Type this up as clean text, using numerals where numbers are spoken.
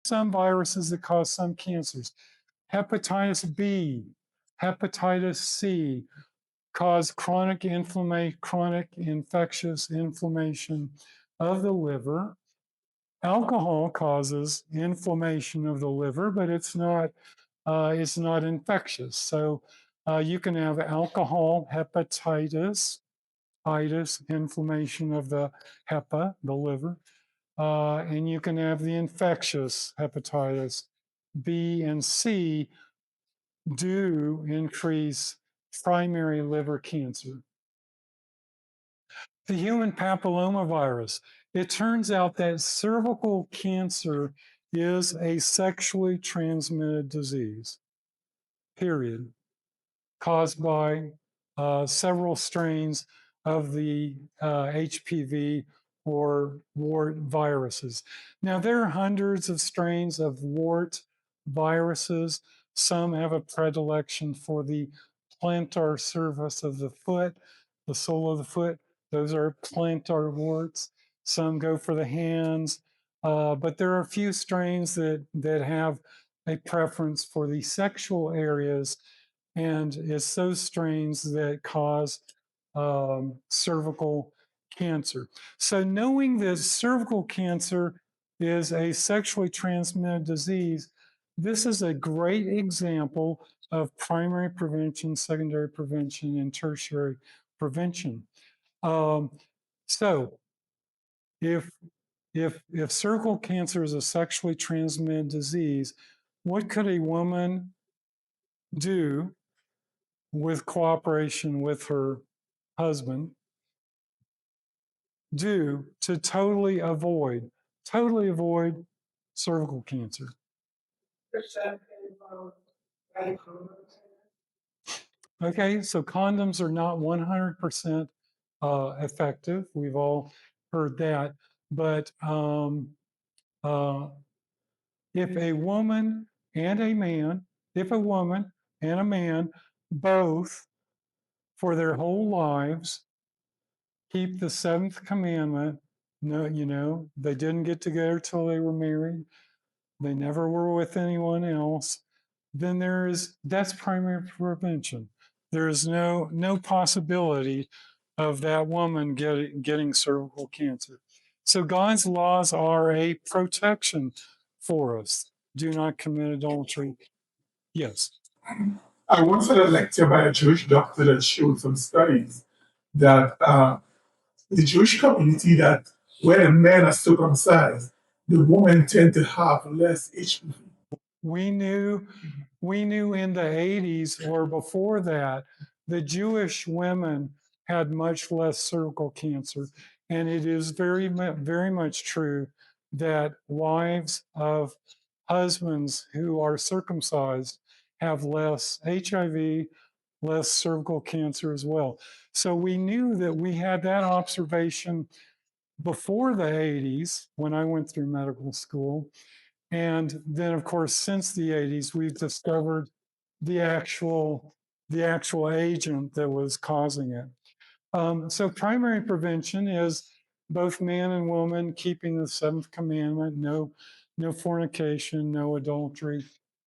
some viruses that cause some cancers. Hepatitis B, hepatitis C cause chronic infectious inflammation of the liver. Alcohol causes inflammation of the liver, but it's not infectious. So you can have alcohol hepatitis, inflammation of the the liver, and you can have the infectious hepatitis B and C do increase primary liver cancer. The human papillomavirus. It turns out that cervical cancer is a sexually transmitted disease, period, caused by several strains of the HPV or wart viruses. Now, there are hundreds of strains of wart viruses. Some have a predilection for the plantar surface of the foot, the sole of the foot. Those are plantar warts. Some go for the hands, but there are a few strains that have a preference for the sexual areas, and it's those strains that cause cervical cancer. So, knowing that cervical cancer is a sexually transmitted disease, this is a great example of primary prevention, secondary prevention, and tertiary prevention. Um, so, if if cervical cancer is a sexually transmitted disease, what could a woman do with cooperation with her husband do to totally avoid cervical cancer? Okay, so condoms are not 100% effective. We've all heard that. But uh, if a woman and a man, if a woman and a man both for their whole lives keep the seventh commandment, no, they didn't get together till they were married, they never were with anyone else, then that's primary prevention. There is no possibility of that woman getting cervical cancer. So God's laws are a protection for us. Do not commit adultery. Yes. I once had a lecture by a Jewish doctor that showed some studies that the Jewish community that when a man is circumcised, the women tend to have less HPV. We knew we knew in the 80s or before that, the Jewish women had much less cervical cancer. And it is very much true that wives of husbands who are circumcised have less HIV, less cervical cancer as well. So we knew that we had that observation before the 80s when I went through medical school. And then, of course, since the 80s, we've discovered the actual the actual agent that was causing it. So primary prevention is both man and woman keeping the seventh commandment: no fornication, no adultery,